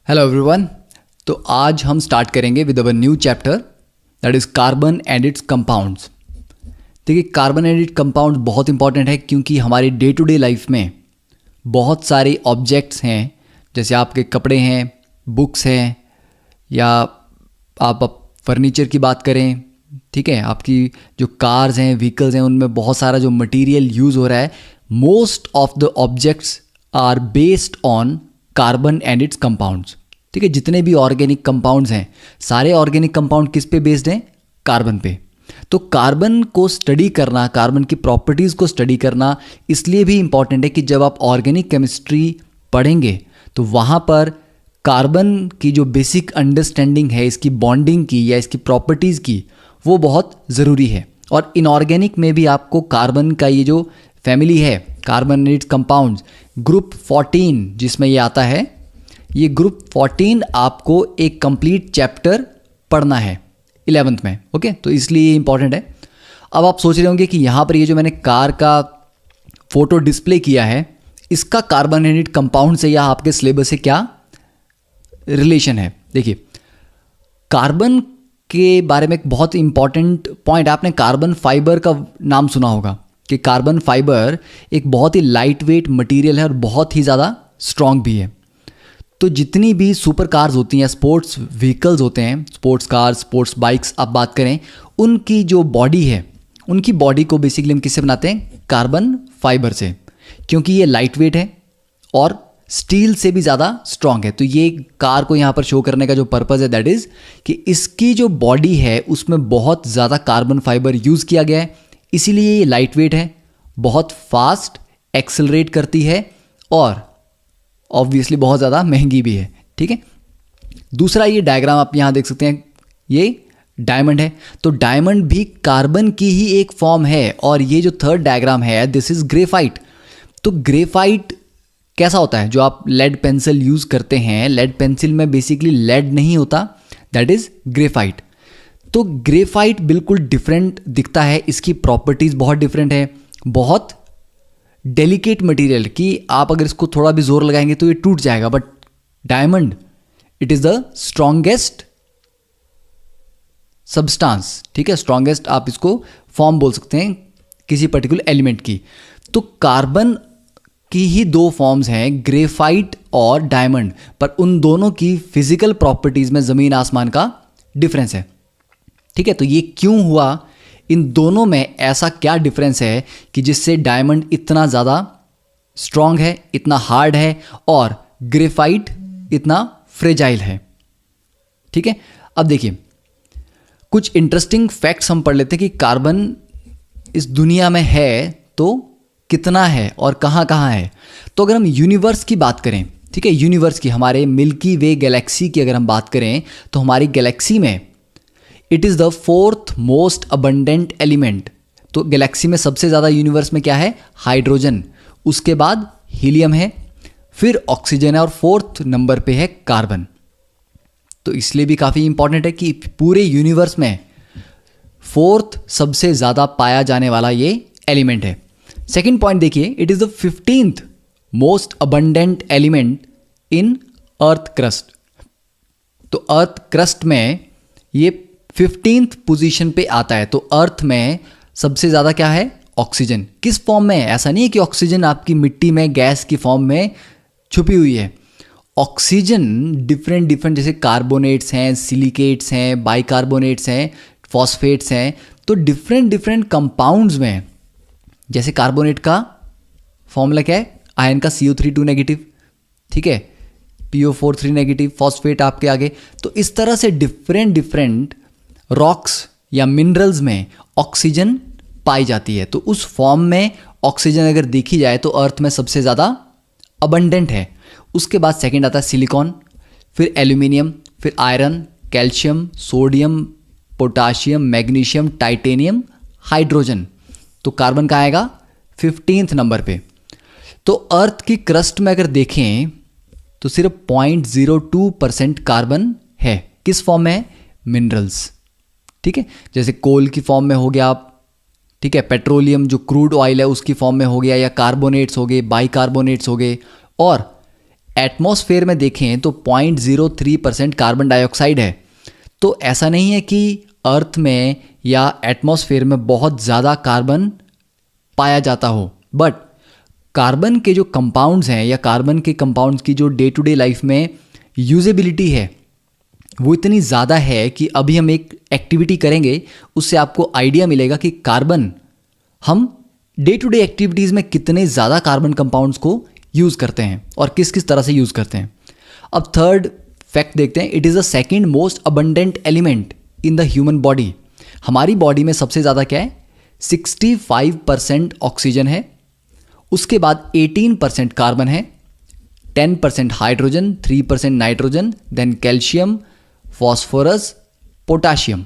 Hello everyone. तो आज हम स्टार्ट करेंगे with our new chapter that is carbon and its compounds. देखिए, कार्बन एंड इट्स कंपाउंड्स बहुत इंपॉर्टेंट है क्योंकि हमारी डे टू डे लाइफ में बहुत सारे ऑब्जेक्ट्स हैं, जैसे आपके कपड़े हैं, बुक्स हैं, या आप फर्नीचर की बात करें, ठीक है, आपकी जो कार्स हैं, व्हीकल्स हैं, उनमें बहुत सारा जो मटेरियल यूज़ हो रहा है। Most of the objects are based on carbon and its compounds. ठीक है, जितने भी ऑर्गेनिक कंपाउंड्स हैं, सारे ऑर्गेनिक कंपाउंड किस पे बेस्ड हैं? कार्बन पे। तो कार्बन को स्टडी करना, कार्बन की प्रॉपर्टीज़ को स्टडी करना इसलिए भी इम्पॉर्टेंट है कि जब आप ऑर्गेनिक केमिस्ट्री पढ़ेंगे तो वहाँ पर कार्बन की जो बेसिक अंडरस्टैंडिंग है, इसकी बॉन्डिंग की या इसकी प्रॉपर्टीज़ की, वो बहुत ज़रूरी है। और इनऑर्गेनिक में भी आपको कार्बन का ये जो फैमिली है, carbon and its compounds, group 14 जिसमें ये आता है, ये ग्रुप 14 आपको एक कंप्लीट चैप्टर पढ़ना है 11th में। ओके, तो इसलिए ये इंपॉर्टेंट है। अब आप सोच रहे होंगे कि यहाँ पर ये जो मैंने कार का फोटो डिस्प्ले किया है, इसका कार्बन एंड इट्स कंपाउंड से या आपके सिलेबस से क्या रिलेशन है। देखिए, कार्बन के बारे में एक बहुत इंपॉर्टेंट पॉइंट, आपने कार्बन फाइबर का नाम सुना होगा कि कार्बन फाइबर एक बहुत ही लाइट वेट मटीरियल है और बहुत ही ज़्यादा स्ट्रॉन्ग भी है। तो जितनी भी सुपर कार्स होती हैं, स्पोर्ट्स व्हीकल्स होते हैं, स्पोर्ट्स कार्स, स्पोर्ट्स बाइक्स आप बात करें, उनकी जो बॉडी है, उनकी बॉडी को बेसिकली हम किससे बनाते हैं? कार्बन फाइबर से, क्योंकि ये लाइट वेट है और स्टील से भी ज़्यादा स्ट्रॉन्ग है। तो ये कार को यहाँ पर शो करने का जो पर्पज़ है दैट इज़ कि इसकी जो बॉडी है उसमें बहुत ज़्यादा कार्बन फाइबर यूज़ किया गया है, इसीलिए ये लाइट वेट है, बहुत फास्ट एक्सेलरेट करती है और ऑब्वियसली बहुत ज़्यादा महंगी भी है। ठीक है, दूसरा ये डायग्राम आप यहाँ देख सकते हैं, ये डायमंड है। तो डायमंड भी कार्बन की ही एक फॉर्म है। और ये जो थर्ड डायग्राम है, दिस इज़ ग्रेफाइट। तो ग्रेफाइट कैसा होता है? जो आप लेड पेंसिल यूज़ करते हैं, लेड पेंसिल में बेसिकली लेड नहीं होता, दैट इज़ ग्रेफाइट। तो ग्रेफाइट बिल्कुल डिफरेंट दिखता है, इसकी प्रॉपर्टीज़ बहुत डिफरेंट है, बहुत डेलिकेट मटेरियल कि आप अगर इसको थोड़ा भी जोर लगाएंगे तो ये टूट जाएगा। But diamond, it is the strongest substance. ठीक है, स्ट्रॉन्गेस्ट आप इसको फॉर्म बोल सकते हैं किसी पर्टिकुलर एलिमेंट की। तो कार्बन की ही दो फॉर्म्स हैं, ग्रेफाइट और डायमंड, पर उन दोनों की फिजिकल प्रॉपर्टीज़ में ज़मीन आसमान का डिफरेंस है। ठीक है, तो ये क्यों हुआ? इन दोनों में ऐसा क्या डिफरेंस है कि जिससे डायमंड इतना ज़्यादा स्ट्रॉन्ग है, इतना हार्ड है, और ग्रेफाइट इतना फ्रेजाइल है? ठीक है, अब देखिए, कुछ इंटरेस्टिंग फैक्ट्स हम पढ़ लेते हैं कि कार्बन इस दुनिया में है तो कितना है और कहाँ कहाँ है। तो अगर हम यूनिवर्स की बात करें, ठीक है, यूनिवर्स की, हमारे मिल्की वे गैलेक्सी की अगर हम बात करें, तो हमारी गैलेक्सी में it is the 4th most abundant element. तो गैलेक्सी में सबसे ज़्यादा यूनिवर्स में क्या है? हाइड्रोजन, उसके बाद हीलियम है, फिर ऑक्सीजन है, और 4th नंबर पे है कार्बन। तो इसलिए भी काफ़ी इंपॉर्टेंट है कि पूरे यूनिवर्स में 4th सबसे ज़्यादा पाया जाने वाला ये एलिमेंट है। सेकेंड पॉइंट देखिए, it is the 15th most abundant element in earth crust. तो अर्थ क्रस्ट में ये 15th पोजीशन पे आता है। तो अर्थ में सबसे ज़्यादा क्या है? ऑक्सीजन। किस फॉर्म में है? ऐसा नहीं है कि ऑक्सीजन आपकी मिट्टी में गैस की फॉर्म में छुपी हुई है। ऑक्सीजन डिफरेंट जैसे कार्बोनेट्स हैं, सिलिकेट्स हैं, बाइकार्बोनेट्स हैं, फॉस्फेट्स हैं, तो डिफरेंट कंपाउंड्स में, जैसे कार्बोनेट का फॉर्मूला क्या है? आयन का CO3 2 नेगेटिव, ठीक है, PO4 3 नेगेटिव, फॉस्फेट आपके आगे। तो इस तरह से डिफरेंट रॉक्स या मिनरल्स में ऑक्सीजन पाई जाती है। तो उस फॉर्म में ऑक्सीजन अगर देखी जाए तो अर्थ में सबसे ज़्यादा अबंडेंट है। उसके बाद सेकंड आता है सिलिकॉन, फिर एल्यूमिनियम, फिर iron, calcium, sodium, potassium, magnesium, titanium, hydrogen. तो कार्बन का आएगा 15th नंबर पे। तो अर्थ की क्रस्ट में अगर देखें तो सिर्फ 0.02% कार्बन है। किस फॉर्म में है? मिनरल्स। ठीक है, जैसे कोल की फॉर्म में हो गया आप, ठीक है, पेट्रोलियम जो क्रूड ऑयल है उसकी फॉर्म में हो गया, या कार्बोनेट्स हो गए, बाइकार्बोनेट्स हो गए, और एटमॉस्फेयर में देखें तो 0.03% कार्बन डाइऑक्साइड है। तो ऐसा नहीं है कि अर्थ में या एटमॉस्फेयर में बहुत ज़्यादा कार्बन पाया जाता हो, बट कार्बन के जो कंपाउंड्स हैं या कार्बन के कंपाउंड्स की जो डे टू डे लाइफ में यूजेबिलिटी है वो इतनी ज़्यादा है कि अभी हम एक एक्टिविटी करेंगे, उससे आपको आइडिया मिलेगा कि कार्बन हम डे टू डे एक्टिविटीज़ में कितने ज़्यादा कार्बन कंपाउंड्स को यूज़ करते हैं और किस किस तरह से यूज़ करते हैं। अब थर्ड फैक्ट देखते हैं। It is the second most abundant element in the human body. हमारी बॉडी में सबसे ज़्यादा क्या है, 65% ऑक्सीजन है, उसके बाद 18% कार्बन है, 10% hydrogen, 3% nitrogen, then calcium, phosphorus, potassium.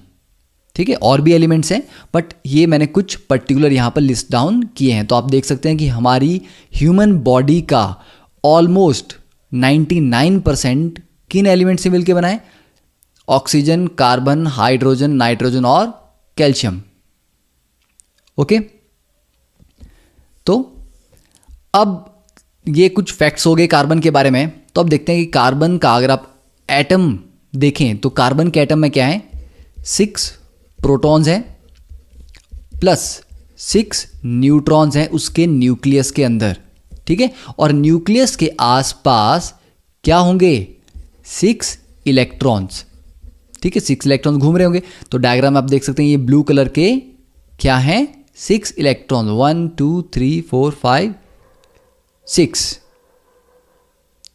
ठीक है, और भी एलिमेंट्स हैं बट ये मैंने कुछ पर्टिकुलर यहाँ पर लिस्ट डाउन किए हैं। तो आप देख सकते हैं कि हमारी ह्यूमन बॉडी का ऑलमोस्ट 99% किन एलिमेंट से मिलकर बना है, ऑक्सीजन, कार्बन, हाइड्रोजन, नाइट्रोजन और कैल्शियम। ओके, तो अब ये कुछ फैक्ट्स हो गए कार्बन के बारे में। तो अब देखते हैं कि कार्बन का अगर आप एटम देखें तो कार्बन के एटम में क्या है, 6 प्रोटॉन्स हैं प्लस 6 न्यूट्रॉन्स हैं उसके न्यूक्लियस के अंदर। ठीक है, और न्यूक्लियस के आसपास क्या होंगे, 6 इलेक्ट्रॉन्स। ठीक है, 6 इलेक्ट्रॉन्स घूम रहे होंगे। तो डायग्राम आप देख सकते हैं, ये ब्लू कलर के क्या हैं, 6 इलेक्ट्रॉन, 1 2 3 4 5 6।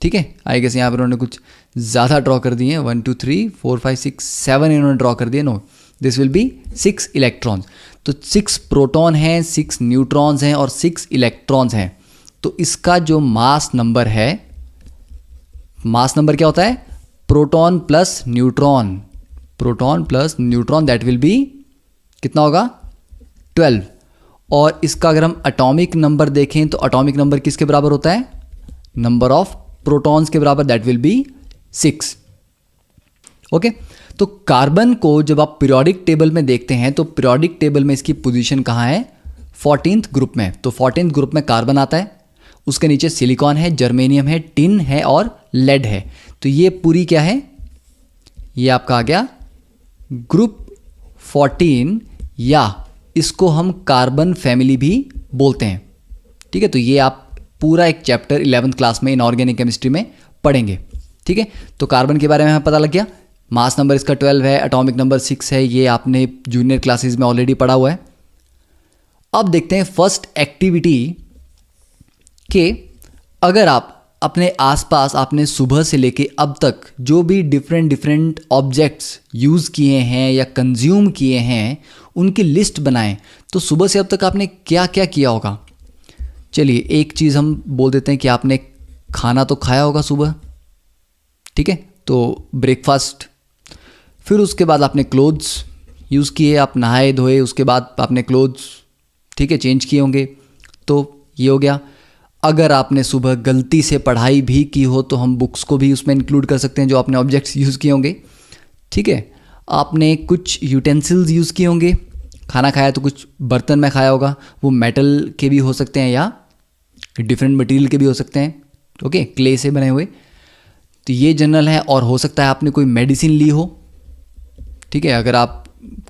ठीक है, आई गेस यहाँ पर उन्होंने कुछ ज़्यादा ड्रॉ कर दिए हैं, 1 2 3 4 5 6 7 इन्होंने ड्रॉ कर दिए। No, this will be 6 electrons. तो 6 प्रोटॉन हैं, 6 न्यूट्रॉन्स हैं और 6 इलेक्ट्रॉन्स हैं। तो इसका जो मास नंबर है, मास नंबर क्या होता है, proton plus neutron, proton plus neutron, that will be कितना होगा, 12। और इसका अगर हम एटॉमिक नंबर देखें तो एटॉमिक नंबर किसके बराबर होता है, नंबर ऑफ प्रोटॉन्स के बराबर, दैट विल बी 6। ओके, तो कार्बन को जब आप पीरियोडिक टेबल में देखते हैं तो पीरियोडिक टेबल में इसकी पोजीशन कहाँ है, 14th ग्रुप में। तो 14th ग्रुप में कार्बन आता है, उसके नीचे सिलिकॉन है, जर्मेनियम है, टिन है और लेड है। तो ये पूरी क्या है, ये आपका आ गया ग्रुप 14, या इसको हम कार्बन फैमिली भी बोलते हैं। ठीक है, तो ये आप पूरा एक चैप्टर 11th क्लास में इनऑर्गेनिक केमिस्ट्री में पढ़ेंगे। ठीक है, तो कार्बन के बारे में हमें पता लग गया, मास नंबर इसका 12 है, एटॉमिक नंबर 6 है, ये आपने जूनियर क्लासेस में ऑलरेडी पढ़ा हुआ है। अब देखते हैं फर्स्ट एक्टिविटी के, अगर आप अपने आसपास आपने सुबह से लेके अब तक जो भी डिफरेंट ऑब्जेक्ट्स यूज़ किए हैं या कंज्यूम किए हैं उनकी लिस्ट बनाएं, तो सुबह से अब तक आपने क्या क्या किया होगा। चलिए एक चीज़ हम बोल देते हैं कि आपने खाना तो खाया होगा सुबह। ठीक है, तो ब्रेकफास्ट, फिर उसके बाद आपने क्लोथ्स यूज़ किए, आप नहाए धोए, उसके बाद आपने क्लोथ्स, ठीक है, चेंज किए होंगे। तो ये हो गया। अगर आपने सुबह गलती से पढ़ाई भी की हो तो हम बुक्स को भी उसमें इंक्लूड कर सकते हैं जो आपने ऑब्जेक्ट्स यूज़ किए होंगे। ठीक है, आपने कुछ यूटेंसिल्स यूज़ किए होंगे, खाना खाया तो कुछ बर्तन में खाया होगा, वो मेटल के भी हो सकते हैं या डिफरेंट मटेरियल के भी हो सकते हैं। ओके, क्ले से बने हुए। तो ये जनरल है। और हो सकता है आपने कोई मेडिसिन ली हो। ठीक है, अगर आप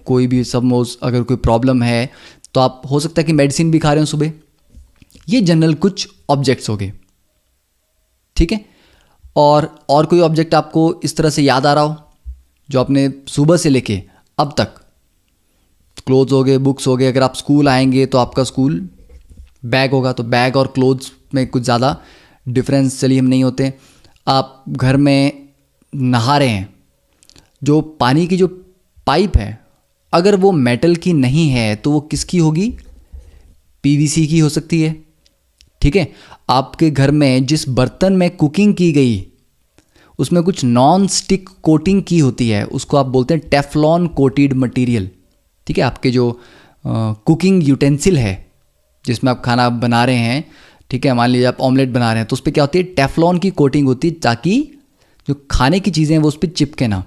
कोई भी सपोज अगर कोई प्रॉब्लम है तो आप हो सकता है कि मेडिसिन भी खा रहे हो सुबह। ये जनरल कुछ ऑब्जेक्ट्स हो गए। ठीक है, और कोई ऑब्जेक्ट आपको इस तरह से याद आ रहा हो जो आपने सुबह से लेके अब तक, क्लोथ्स हो गए, बुक्स हो गए। अगर आप स्कूल आएंगे तो आपका स्कूल बैग होगा, तो बैग और क्लोथ्स में कुछ ज़्यादा डिफरेंस चलिए हम नहीं होते। आप घर में नहा रहे हैं, जो पानी की जो पाइप है अगर वो मेटल की नहीं है तो वो किसकी होगी, पीवीसी की हो सकती है। ठीक है, आपके घर में जिस बर्तन में कुकिंग की गई उसमें कुछ नॉन स्टिक कोटिंग की होती है, उसको आप बोलते हैं टेफ्लॉन कोटेड मटेरियल। ठीक है, आपके जो कुकिंग यूटेंसिल है जिसमें आप खाना बना रहे हैं, ठीक है, मान लीजिए आप ऑमलेट बना रहे हैं तो उस पर क्या होती है, टेफ्लॉन की कोटिंग होती है ताकि जो खाने की चीज़ें हैं वो उस पर चिपके ना।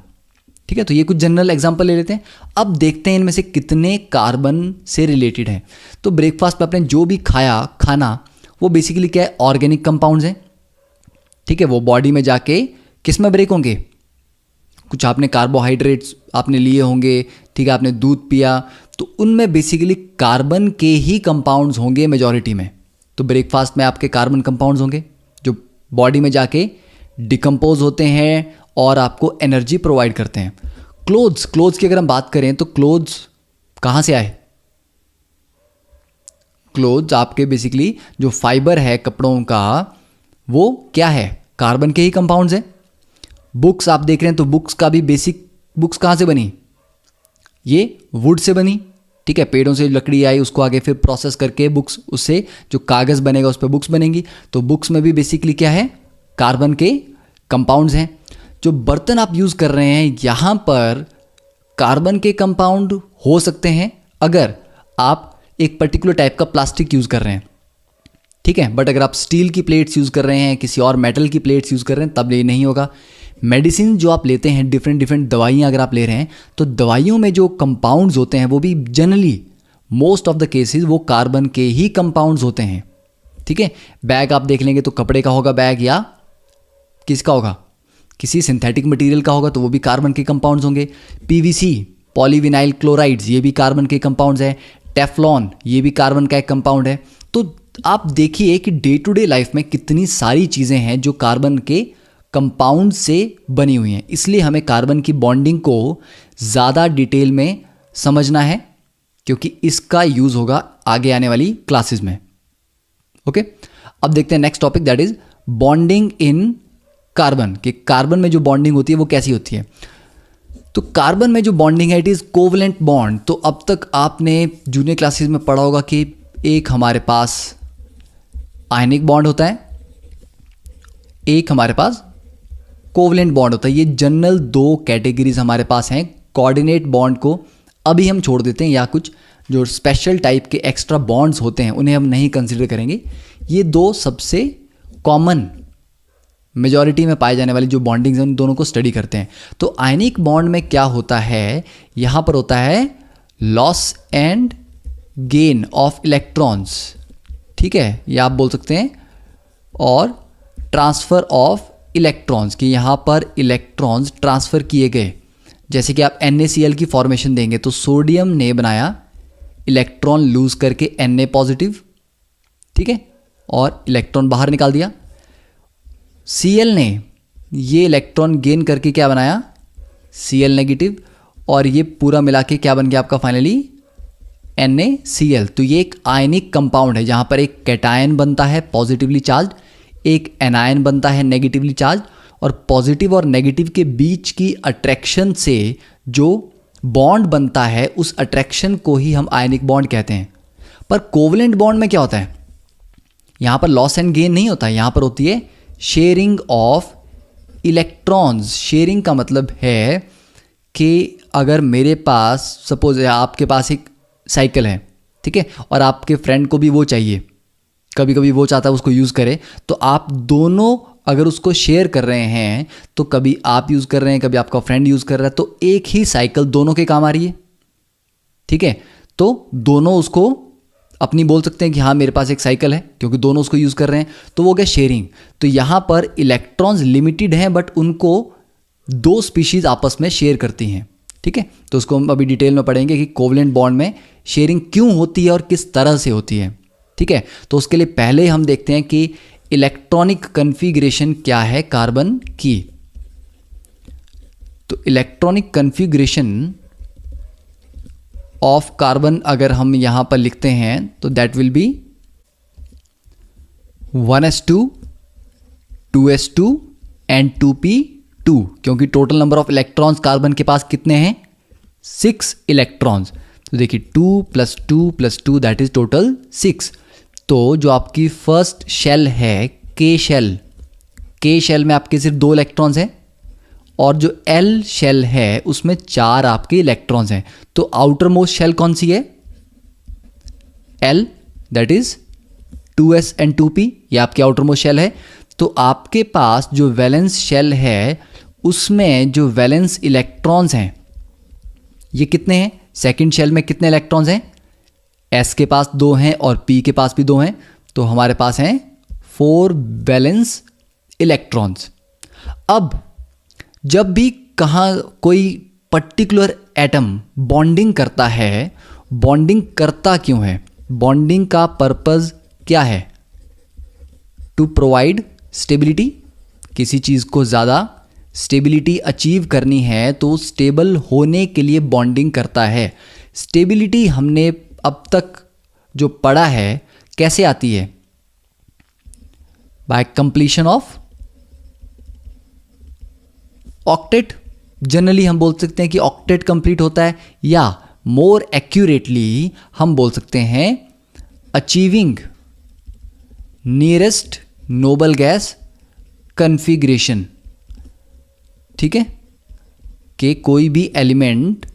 ठीक है, तो ये कुछ जनरल एग्जांपल ले लेते हैं। अब देखते हैं इनमें से कितने कार्बन से रिलेटेड हैं। तो ब्रेकफास्ट में आपने जो भी खाया खाना वो बेसिकली क्या है, ऑर्गेनिक कंपाउंड्स हैं। ठीक है, वो बॉडी में जाके किस में ब्रेक होंगे? कुछ आपने कार्बोहाइड्रेट्स आपने लिए होंगे, ठीक है, आपने दूध पिया, तो उनमें बेसिकली कार्बन के ही कंपाउंड्स होंगे मेजॉरिटी में। तो ब्रेकफास्ट में आपके कार्बन कंपाउंड्स होंगे जो बॉडी में जाके डिकम्पोज होते हैं और आपको एनर्जी प्रोवाइड करते हैं। क्लोथ्स की अगर हम बात करें तो क्लोथ्स कहाँ से आए? क्लोथ्स आपके बेसिकली जो फाइबर है कपड़ों का वो क्या है? कार्बन के ही कंपाउंड्स हैं। बुक्स आप देख रहे हैं तो बुक्स का भी बेसिक बुक्स कहाँ से बनी? ये वुड से बनी, ठीक है, पेड़ों से लकड़ी आई, उसको आगे फिर प्रोसेस करके बुक्स, उससे जो कागज़ बनेगा उस पर बुक्स बनेंगी। तो बुक्स में भी बेसिकली क्या है? कार्बन के कंपाउंड्स हैं। जो बर्तन आप यूज़ कर रहे हैं यहाँ पर कार्बन के कंपाउंड हो सकते हैं अगर आप एक पर्टिकुलर टाइप का प्लास्टिक यूज़ कर रहे हैं, ठीक है, बट अगर आप स्टील की प्लेट्स यूज़ कर रहे हैं, किसी और मेटल की प्लेट्स यूज़ कर रहे हैं, तब ये नहीं होगा। मेडिसिन जो आप लेते हैं, डिफरेंट दवाइयाँ अगर आप ले रहे हैं, तो दवाइयों में जो कंपाउंड्स होते हैं वो भी generally most of the cases वो कार्बन के ही कंपाउंड्स होते हैं, ठीक है। बैग आप देख लेंगे तो कपड़े का होगा बैग, या किसका होगा? किसी सिंथेटिक मटेरियल का होगा, तो वो भी कार्बन के कंपाउंड्स होंगे। पीवीसी, पॉलीविनाइल क्लोराइड्स, ये भी कार्बन के कंपाउंड्स हैं। टेफ्लॉन, ये भी कार्बन का एक कंपाउंड है। तो आप देखिए कि डे टू डे लाइफ में कितनी सारी चीज़ें हैं जो कार्बन के कंपाउंड से बनी हुई हैं। इसलिए हमें कार्बन की बॉन्डिंग को ज़्यादा डिटेल में समझना है, क्योंकि इसका यूज़ होगा आगे आने वाली क्लासेस में। ओके, अब देखते हैं next topic, that is bonding in carbon. कि कार्बन में जो बॉन्डिंग होती है वो कैसी होती है? तो कार्बन में जो बॉन्डिंग है इट इज़ कोवलेंट बॉन्ड। तो अब तक आपने जूनियर क्लासेस में पढ़ा होगा कि एक हमारे पास आयनिक बॉन्ड होता है, एक हमारे पास कोवलेंट बॉन्ड होता है। ये जनरल दो कैटेगरीज हमारे पास हैं। कोऑर्डिनेट बॉन्ड को अभी हम छोड़ देते हैं, या कुछ जो स्पेशल टाइप के एक्स्ट्रा बॉन्ड्स होते हैं उन्हें हम नहीं कंसिडर करेंगे। ये दो सबसे कॉमन मेजॉरिटी में पाए जाने वाली जो बॉन्डिंग्स हैं उन दोनों को स्टडी करते हैं। तो आयनिक बॉन्ड में क्या होता है? यहाँ पर होता है loss and gain of electrons, ठीक है, या आप बोल सकते हैं, और ट्रांसफ़र ऑफ इलेक्ट्रॉन्स, कि यहाँ पर इलेक्ट्रॉन्स ट्रांसफ़र किए गए। जैसे कि आप NaCl की फॉर्मेशन देंगे तो सोडियम ने बनाया इलेक्ट्रॉन लूज करके Na पॉजिटिव, ठीक है, और इलेक्ट्रॉन बाहर निकाल दिया। Cl ने ये इलेक्ट्रॉन गेन करके क्या बनाया? Cl नेगेटिव, और ये पूरा मिला के क्या बन गया आपका फाइनली? NaCl। तो ये एक आयनिक कंपाउंड है जहाँ पर एक कैटायन बनता है पॉजिटिवली चार्ज, एक एनायन बनता है नेगेटिवली चार्ज, और पॉजिटिव और नेगेटिव के बीच की अट्रैक्शन से जो बॉन्ड बनता है उस अट्रैक्शन को ही हम आयनिक बॉन्ड कहते हैं। पर कोवलेंट बॉन्ड में क्या होता है? यहाँ पर लॉस एंड गेन नहीं होता है, यहाँ पर होती है शेयरिंग ऑफ इलेक्ट्रॉन्स। शेयरिंग का मतलब है कि अगर मेरे पास सपोज आपके पास एक साइकिल है, ठीक है, और आपके फ्रेंड को भी वो चाहिए, कभी कभी वो चाहता है उसको यूज़ करे, तो आप दोनों अगर उसको शेयर कर रहे हैं, तो कभी आप यूज़ कर रहे हैं, कभी आपका फ्रेंड यूज़ कर रहा है, तो एक ही साइकिल दोनों के काम आ रही है, ठीक है। तो दोनों उसको अपनी बोल सकते हैं कि हाँ मेरे पास एक साइकिल है, क्योंकि दोनों उसको यूज़ कर रहे हैं, तो वो गया शेयरिंग। तो यहाँ पर इलेक्ट्रॉन्स लिमिटेड हैं, बट उनको दो स्पीशीज़ आपस में शेयर करती हैं, ठीक है। तो उसको हम अभी डिटेल में पढ़ेंगे कि कोवलेंट बॉन्ड में शेयरिंग क्यों होती है और किस तरह से होती है, ठीक है। तो उसके लिए पहले हम देखते हैं कि इलेक्ट्रॉनिक कन्फिग्रेशन क्या है कार्बन की। तो इलेक्ट्रॉनिक कन्फिग्रेशन ऑफ कार्बन अगर हम यहां पर लिखते हैं तो that will be 1s2 2s2 and 2p2, क्योंकि total number of electrons carbon के पास कितने हैं? 6 इलेक्ट्रॉन्स। तो देखिए 2 + 2 + 2 दैट इज टोटल 6। तो जो आपकी फर्स्ट शेल है के शेल में आपके सिर्फ 2 इलेक्ट्रॉन्स हैं, और जो एल शेल है उसमें 4 आपके इलेक्ट्रॉन्स हैं। तो आउटर मोस्ट शेल कौन सी है? L, that is 2s and 2p, ये आपकी आउटर मोस्ट शेल है। तो आपके पास जो वैलेंस शेल है उसमें जो वैलेंस इलेक्ट्रॉन्स हैं ये कितने हैं? सेकंड शेल में कितने इलेक्ट्रॉन्स हैं? s के पास 2 हैं और p के पास भी 2 हैं, तो हमारे पास हैं 4 वैलेंस इलेक्ट्रॉन्स। अब जब भी कहाँ कोई पर्टिकुलर एटम बॉन्डिंग करता है, बॉन्डिंग करता क्यों है? बॉन्डिंग का पर्पस क्या है? To provide stability. किसी चीज़ को ज़्यादा स्टेबिलिटी अचीव करनी है तो स्टेबल होने के लिए बॉन्डिंग करता है। स्टेबिलिटी हमने अब तक जो पढ़ा है कैसे आती है? By completion of octet. Generally हम बोल सकते हैं कि ऑक्टेट कंप्लीट होता है, या मोर एक्यूरेटली हम बोल सकते हैं achieving nearest noble gas configuration. ठीक है, कि कोई भी एलिमेंट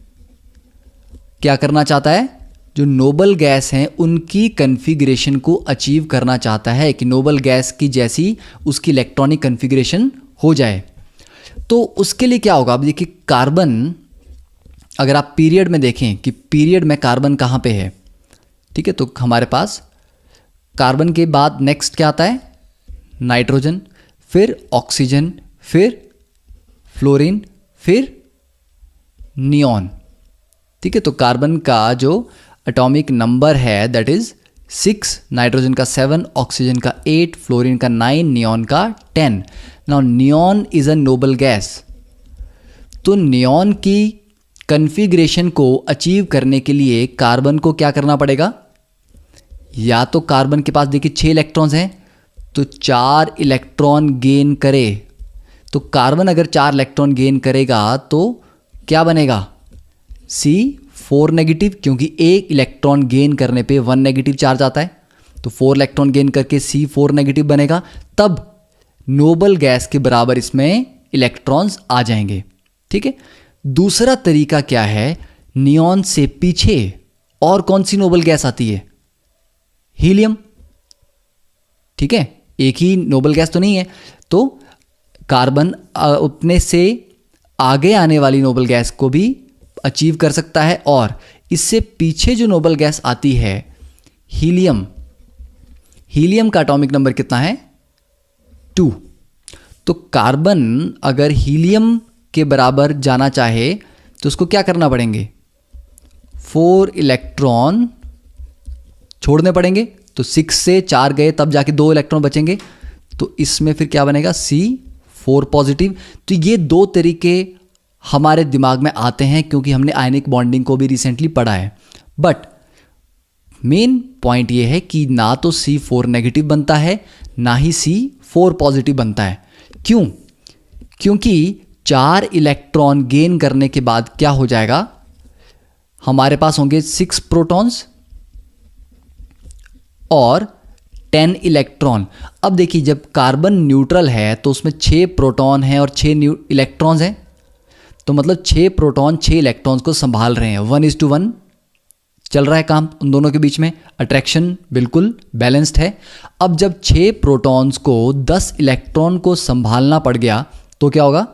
क्या करना चाहता है? जो नोबल गैस हैं उनकी कन्फिग्रेशन को अचीव करना चाहता है, कि नोबल गैस की जैसी उसकी इलेक्ट्रॉनिक कन्फिग्रेशन हो जाए। तो उसके लिए क्या होगा? अब देखिए, कार्बन, अगर आप पीरियड में देखें कि पीरियड में कार्बन कहाँ पे है, ठीक है, तो हमारे पास कार्बन के बाद नेक्स्ट क्या आता है? नाइट्रोजन, फिर ऑक्सीजन, फिर फ्लोरीन, फिर नियॉन। ठीक है, तो कार्बन का जो एटॉमिक नंबर है दैट इज 6, नाइट्रोजन का 7, ऑक्सीजन का 8, फ्लोरीन का 9, नियॉन का 10। Now neon is a noble gas. तो नियॉन की कन्फिग्रेशन को अचीव करने के लिए कार्बन को क्या करना पड़ेगा? या तो कार्बन के पास देखिए 6 इलेक्ट्रॉन्स हैं तो 4 इलेक्ट्रॉन गेन करे। तो कार्बन अगर 4 इलेक्ट्रॉन गेन करेगा तो क्या बनेगा? C4 नेगेटिव, क्योंकि एक इलेक्ट्रॉन गेन करने पे 1 नेगेटिव चार्ज आता है, तो 4 इलेक्ट्रॉन गेन करके C4 नेगेटिव बनेगा। तब नोबल गैस के बराबर इसमें इलेक्ट्रॉन्स आ जाएंगे। ठीक है, दूसरा तरीका क्या है? नियॉन से पीछे और कौन सी नोबल गैस आती है? हीलियम। ठीक है, एक ही नोबल गैस तो नहीं है, तो कार्बन अपने से आगे आने वाली नोबल गैस को भी अचीव कर सकता है। और इससे पीछे जो नोबल गैस आती है हीलियम, हीलियम का एटॉमिक नंबर कितना है? 2। तो कार्बन अगर हीलियम के बराबर जाना चाहे तो उसको क्या करना पड़ेंगे? 4 इलेक्ट्रॉन छोड़ने पड़ेंगे। तो 6 से 4 गए तब जाके 2 इलेक्ट्रॉन बचेंगे, तो इसमें फिर क्या बनेगा? C4 positive. तो ये 2 तरीके हमारे दिमाग में आते हैं क्योंकि हमने आयनिक बॉन्डिंग को भी रिसेंटली पढ़ा है। बट मेन पॉइंट ये है कि ना तो C4 नेगेटिव बनता है ना ही C4 पॉजिटिव बनता है। क्यों? क्योंकि 4 इलेक्ट्रॉन गेन करने के बाद क्या हो जाएगा? हमारे पास होंगे 6 प्रोटॉन्स और 10 इलेक्ट्रॉन। अब देखिए, जब कार्बन न्यूट्रल है तो उसमें 6 प्रोटॉन हैं और 6 इलेक्ट्रॉन्स हैं, तो मतलब 6 प्रोटॉन 6 इलेक्ट्रॉन्स को संभाल रहे हैं। 1:1 चल रहा है काम उन दोनों के बीच में। अट्रैक्शन बिल्कुल बैलेंस्ड है। अब जब 6 प्रोटॉन्स को 10 इलेक्ट्रॉन को संभालना पड़ गया तो क्या होगा?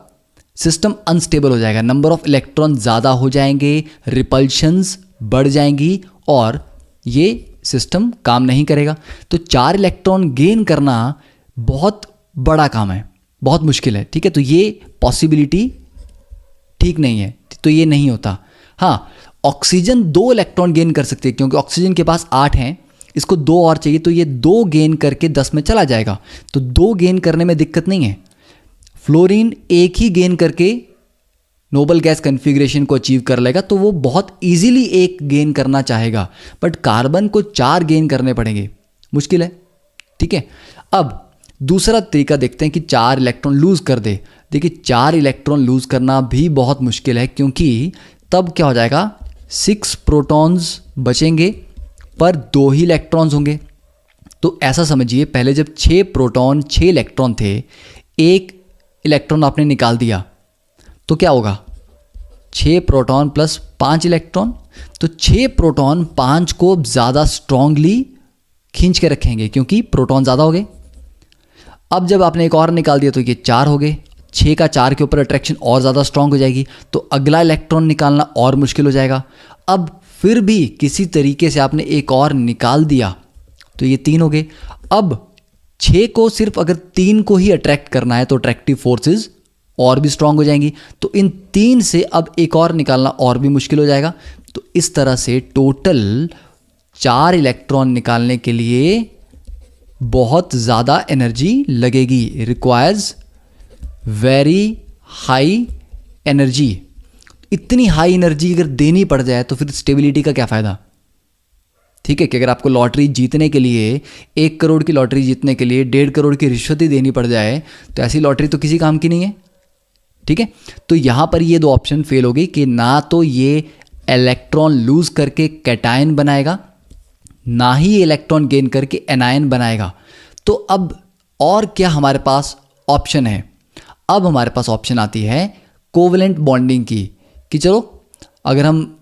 सिस्टम अनस्टेबल हो जाएगा, नंबर ऑफ इलेक्ट्रॉन ज़्यादा हो जाएंगे, रिपल्शंस बढ़ जाएंगी और ये सिस्टम काम नहीं करेगा। तो 4 इलेक्ट्रॉन गेन करना बहुत बड़ा काम है, बहुत मुश्किल है। ठीक है, तो ये पॉसिबिलिटी ठीक नहीं है, तो ये नहीं होता। हाँ, ऑक्सीजन 2 इलेक्ट्रॉन गेन कर सकते हैं क्योंकि ऑक्सीजन के पास 8 हैं, इसको 2 और चाहिए, तो ये 2 गेन करके 10 में चला जाएगा। तो 2 गेन करने में दिक्कत नहीं है। फ्लोरीन एक ही गेन करके नोबल गैस कन्फिग्रेशन को अचीव कर लेगा, तो वो बहुत इजीली एक गेन करना चाहेगा। बट कार्बन को 4 गेन करने पड़ेंगे, मुश्किल है। ठीक है, अब दूसरा तरीका देखते हैं कि 4 इलेक्ट्रॉन लूज कर दे। देखिए, 4 इलेक्ट्रॉन लूज करना भी बहुत मुश्किल है क्योंकि तब क्या हो जाएगा? 6 प्रोटॉन्स बचेंगे पर 2 ही इलेक्ट्रॉन्स होंगे। तो ऐसा समझिए, पहले जब 6 प्रोटॉन 6 इलेक्ट्रॉन थे, 1 इलेक्ट्रॉन आपने निकाल दिया तो क्या होगा? 6 प्रोटॉन प्लस 5 इलेक्ट्रॉन। तो 6 प्रोटॉन 5 को ज़्यादा स्ट्रांगली खींच के रखेंगे क्योंकि प्रोटॉन ज़्यादा हो गए। अब जब आपने एक और निकाल दिया तो ये 4 हो गए। 6 का 4 के ऊपर अट्रैक्शन और ज़्यादा स्ट्रांग हो जाएगी, तो अगला इलेक्ट्रॉन निकालना और मुश्किल हो जाएगा। अब फिर भी किसी तरीके से आपने एक और निकाल दिया तो ये 3 हो गए। अब 6 को सिर्फ अगर 3 को ही अट्रैक्ट करना है तो अट्रैक्टिव फोर्सेस और भी स्ट्रांग हो जाएंगी। तो इन 3 से अब एक और निकालना और भी मुश्किल हो जाएगा। तो इस तरह से टोटल 4 इलेक्ट्रॉन निकालने के लिए बहुत ज़्यादा एनर्जी लगेगी, रिक्वायर्स वेरी हाई एनर्जी। इतनी हाई एनर्जी अगर देनी पड़ जाए तो फिर स्टेबिलिटी का क्या फ़ायदा। ठीक है कि अगर आपको लॉटरी जीतने के लिए 1 करोड़ की लॉटरी जीतने के लिए 1.5 करोड़ की रिश्वत ही देनी पड़ जाए तो ऐसी लॉटरी तो किसी काम की नहीं है। ठीक है, तो यहाँ पर ये 2 ऑप्शन फेल हो गई कि ना तो ये इलेक्ट्रॉन लूज करके कैटायन बनाएगा, ना ही ये इलेक्ट्रॉन गेन करके एनायन बनाएगा। तो अब और क्या हमारे पास ऑप्शन है। अब हमारे पास ऑप्शन आती है कोवलेंट बॉन्डिंग की, कि चलो अगर हम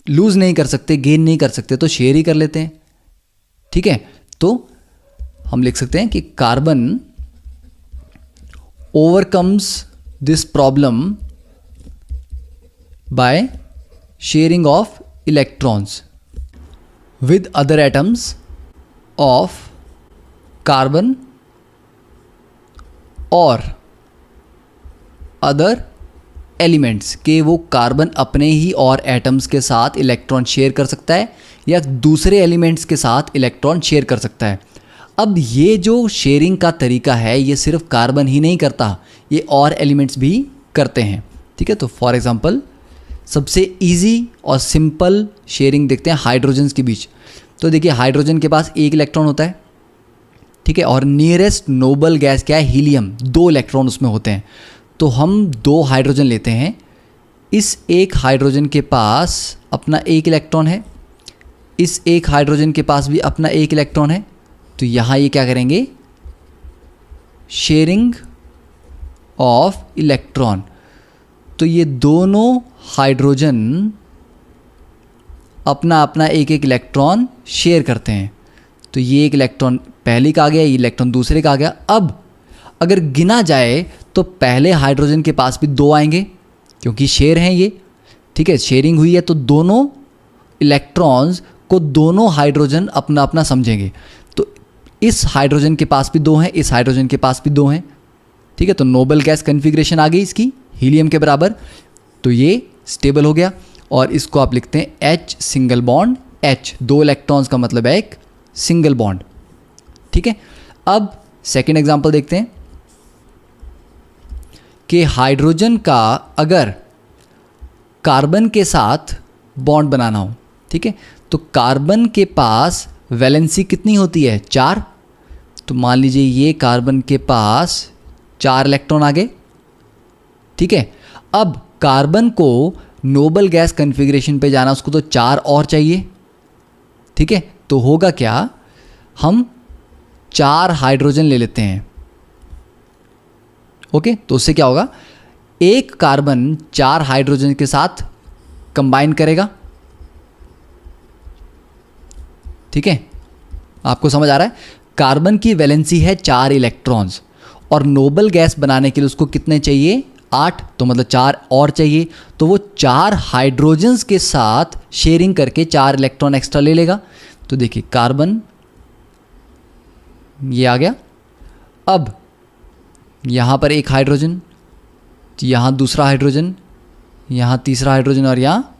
लूज नहीं कर सकते, गेन नहीं कर सकते तो शेयर ही कर लेते हैं। ठीक है, तो हम लिख सकते हैं कि carbon overcomes this problem by sharing of electrons with other atoms of carbon और other elements के वो कार्बन अपने ही और एटम्स के साथ इलेक्ट्रॉन शेयर कर सकता है या दूसरे एलिमेंट्स के साथ इलेक्ट्रॉन शेयर कर सकता है। अब ये जो शेयरिंग का तरीका है ये सिर्फ कार्बन ही नहीं करता, ये और एलिमेंट्स भी करते हैं। ठीक है, तो फॉर एग्जांपल सबसे इजी और सिंपल शेयरिंग देखते हैं हाइड्रोजन्स के बीच। तो देखिए हाइड्रोजन के पास 1 इलेक्ट्रॉन होता है। ठीक है, और नियरेस्ट नोबल गैस क्या है, हीलियम, 2 इलेक्ट्रॉन उसमें होते हैं। तो हम 2 हाइड्रोजन लेते हैं, इस एक हाइड्रोजन के पास अपना 1 इलेक्ट्रॉन है, इस एक हाइड्रोजन के पास भी अपना 1 इलेक्ट्रॉन है। तो यहाँ ये क्या करेंगे, शेयरिंग ऑफ इलेक्ट्रॉन। तो ये दोनों हाइड्रोजन अपना अपना 1-1 इलेक्ट्रॉन शेयर करते हैं। तो ये 1 इलेक्ट्रॉन पहले का आ गया, ये इलेक्ट्रॉन दूसरे का आ गया। अब अगर गिना जाए तो पहले हाइड्रोजन के पास भी 2 आएंगे क्योंकि शेयर हैं ये। ठीक है, शेयरिंग हुई है तो दोनों इलेक्ट्रॉन्स को दोनों हाइड्रोजन अपना अपना समझेंगे। तो इस हाइड्रोजन के पास भी 2 हैं, इस हाइड्रोजन के पास भी 2 हैं। ठीक है, तो नोबल गैस कन्फिग्रेशन आ गई इसकी हीलियम के बराबर। तो ये स्टेबल हो गया और इसको आप लिखते हैं H single bond H, 2 electrons का मतलब है एक सिंगल बॉन्ड। ठीक है, अब सेकेंड एग्जांपल देखते हैं कि हाइड्रोजन का अगर कार्बन के साथ बॉन्ड बनाना हो। ठीक है, तो कार्बन के पास वैलेंसी कितनी होती है, 4। तो मान लीजिए ये कार्बन के पास 4 इलेक्ट्रॉन आ गए। ठीक है, अब कार्बन को नोबल गैस कन्फिग्रेशन पे जाना, उसको तो 4 और चाहिए। ठीक है, तो होगा क्या, हम 4 हाइड्रोजन ले लेते हैं। ओके, तो उससे क्या होगा, एक कार्बन 4 हाइड्रोजन के साथ कंबाइन करेगा। ठीक है, आपको समझ आ रहा है, कार्बन की वैलेंसी है 4 इलेक्ट्रॉन्स और नोबल गैस बनाने के लिए उसको कितने चाहिए, 8। तो मतलब 4 और चाहिए। तो वो 4 हाइड्रोजन्स के साथ शेयरिंग करके 4 इलेक्ट्रॉन एक्स्ट्रा ले लेगा। तो देखिए कार्बन ये आ गया। अब यहाँ पर 1 हाइड्रोजन, यहाँ दूसरा हाइड्रोजन, यहाँ तीसरा हाइड्रोजन और यहाँ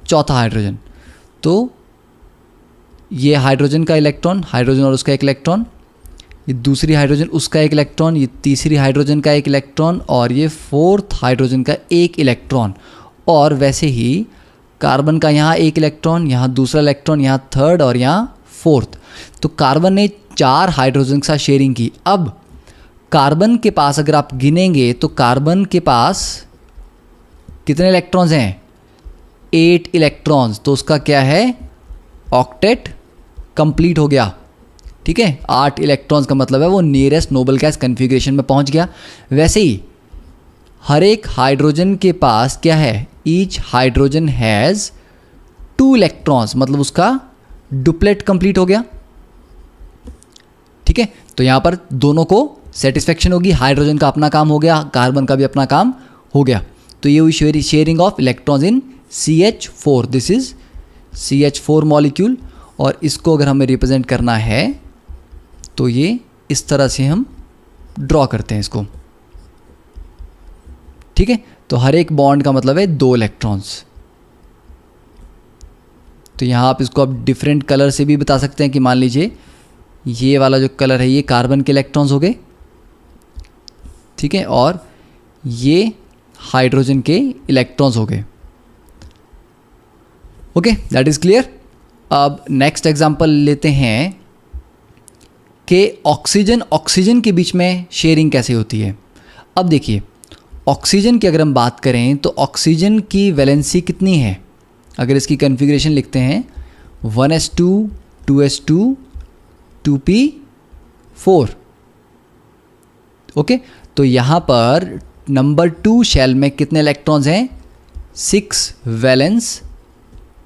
चौथा हाइड्रोजन। तो ये हाइड्रोजन का इलेक्ट्रॉन, हाइड्रोजन और उसका 1 इलेक्ट्रॉन, ये दूसरी हाइड्रोजन उसका 1 इलेक्ट्रॉन, ये तीसरी हाइड्रोजन का 1 इलेक्ट्रॉन और ये 4th हाइड्रोजन का 1 इलेक्ट्रॉन। और वैसे ही कार्बन का यहाँ 1 इलेक्ट्रॉन, यहाँ दूसरा इलेक्ट्रॉन, यहाँ 3rd और यहाँ 4th। तो कार्बन ने 4 हाइड्रोजन के साथ शेयरिंग की। अब कार्बन के पास अगर आप गिनेंगे तो कार्बन के पास कितने इलेक्ट्रॉन्स हैं, 8 इलेक्ट्रॉन्स। तो उसका क्या है, ऑक्टेट कंप्लीट हो गया। ठीक है, 8 इलेक्ट्रॉन्स का मतलब है वो नियरेस्ट नोबल गैस कन्फिग्रेशन में पहुंच गया। वैसे ही हर एक हाइड्रोजन के पास क्या है, ईच हाइड्रोजन हैज़ 2 इलेक्ट्रॉन्स, मतलब उसका डुप्लेट कंप्लीट हो गया। ठीक है, तो यहाँ पर दोनों को सेटिस्फेक्शन होगी, हाइड्रोजन का अपना काम हो गया, कार्बन का भी अपना काम हो गया। तो ये हुई sharing of electrons in CH4। This is CH4 molecule. और इसको अगर हमें रिप्रेजेंट करना है तो ये इस तरह से हम ड्रॉ करते हैं इसको, ठीक है। तो हर एक बॉन्ड का मतलब है 2 इलेक्ट्रॉन्स। तो यहाँ आप इसको अब डिफरेंट कलर से भी बता सकते हैं कि मान लीजिए ये वाला जो कलर है ये कार्बन के इलेक्ट्रॉन्स हो गए, ठीक है, और ये हाइड्रोजन के इलेक्ट्रॉन्स हो गए। Okay, that is clear. अब नेक्स्ट एग्जांपल लेते हैं कि ऑक्सीजन के बीच में शेयरिंग कैसे होती है। अब देखिए, ऑक्सीजन की अगर हम बात करें तो ऑक्सीजन की वैलेंसी कितनी है, अगर इसकी कॉन्फ़िगरेशन लिखते हैं 1s2 2s2 2p4। ओके, तो यहाँ पर नंबर 2 शेल में कितने इलेक्ट्रॉन्स हैं, 6 वैलेंस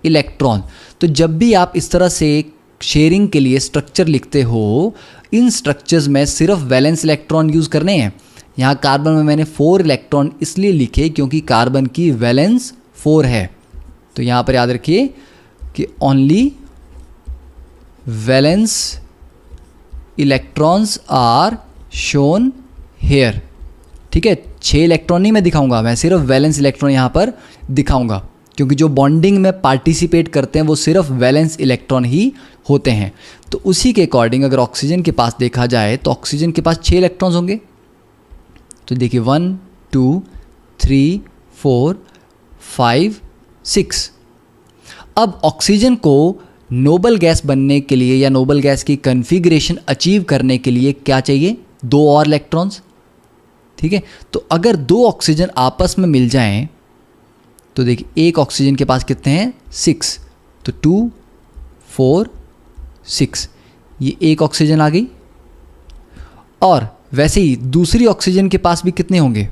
इलेक्ट्रॉन। तो जब भी आप इस तरह से शेयरिंग के लिए स्ट्रक्चर लिखते हो, इन स्ट्रक्चर्स में सिर्फ वैलेंस इलेक्ट्रॉन यूज़ करने हैं। यहाँ कार्बन में मैंने 4 इलेक्ट्रॉन इसलिए लिखे क्योंकि कार्बन की वैलेंस 4 है। तो यहाँ पर याद रखिए कि only valence electrons are shown here, ठीक है। 6 इलेक्ट्रॉन नहीं मैं दिखाऊंगा, मैं सिर्फ वैलेंस इलेक्ट्रॉन यहाँ पर दिखाऊंगा, क्योंकि जो बॉन्डिंग में पार्टिसिपेट करते हैं वो सिर्फ वैलेंस इलेक्ट्रॉन ही होते हैं। तो उसी के अकॉर्डिंग अगर ऑक्सीजन के पास देखा जाए तो ऑक्सीजन के पास 6 इलेक्ट्रॉन्स होंगे। तो देखिए 1 2 3 4 5 6। अब ऑक्सीजन को नोबल गैस बनने के लिए या नोबल गैस की कॉन्फ़िगरेशन अचीव करने के लिए क्या चाहिए, 2 और इलेक्ट्रॉन्स, ठीक है। तो अगर 2 ऑक्सीजन आपस में मिल जाएं तो देखिए एक ऑक्सीजन के पास कितने हैं, 6, तो 2 4 6, ये एक ऑक्सीजन आ गई। और वैसे ही दूसरी ऑक्सीजन के पास भी कितने होंगे,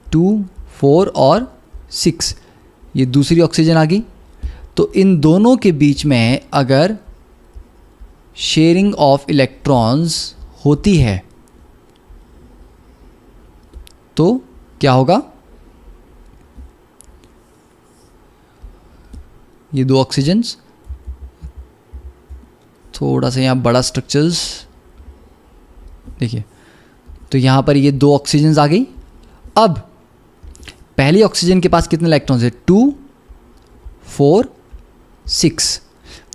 2 4 और 6, ये दूसरी ऑक्सीजन आ गई। तो इन दोनों के बीच में अगर शेयरिंग ऑफ इलेक्ट्रॉन्स होती है तो क्या होगा, ये 2 ऑक्सीजन्स, थोड़ा सा यहाँ बड़ा स्ट्रक्चर्स देखिए, तो यहाँ पर ये 2 ऑक्सीजन्स आ गई। अब पहली ऑक्सीजन के पास कितने इलेक्ट्रॉन्स है, 2 4 6।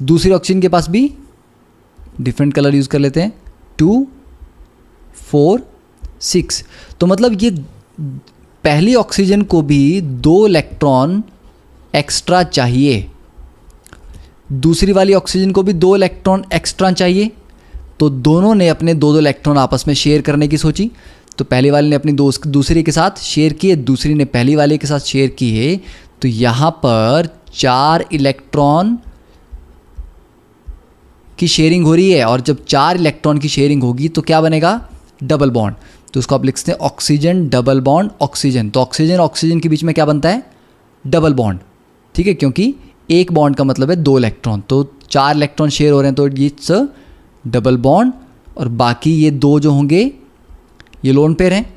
दूसरी ऑक्सीजन के पास भी डिफरेंट कलर यूज़ कर लेते हैं, 2 4 6। तो मतलब ये पहली ऑक्सीजन को भी 2 इलेक्ट्रॉन एक्स्ट्रा चाहिए, दूसरी वाली ऑक्सीजन को भी 2 इलेक्ट्रॉन एक्स्ट्रा चाहिए। तो दोनों ने अपने 2-2 इलेक्ट्रॉन आपस में शेयर करने की सोची। तो पहले वाले ने अपनी दूसरे के साथ शेयर किए, दूसरी ने पहली वाले के साथ शेयर किए। तो यहाँ पर 4 इलेक्ट्रॉन की शेयरिंग हो रही है, और जब 4 इलेक्ट्रॉन की शेयरिंग होगी तो क्या बनेगा, डबल बॉन्ड। तो उसको आप लिखते हैं ऑक्सीजन डबल बॉन्ड ऑक्सीजन। तो ऑक्सीजन ऑक्सीजन के बीच में क्या बनता है, डबल बॉन्ड, ठीक है, क्योंकि एक बॉन्ड का मतलब है 2 इलेक्ट्रॉन, तो 4 इलेक्ट्रॉन शेयर हो रहे हैं तो इट्स डबल बॉन्ड। और बाकी ये 2 जो होंगे ये लोन पेयर हैं,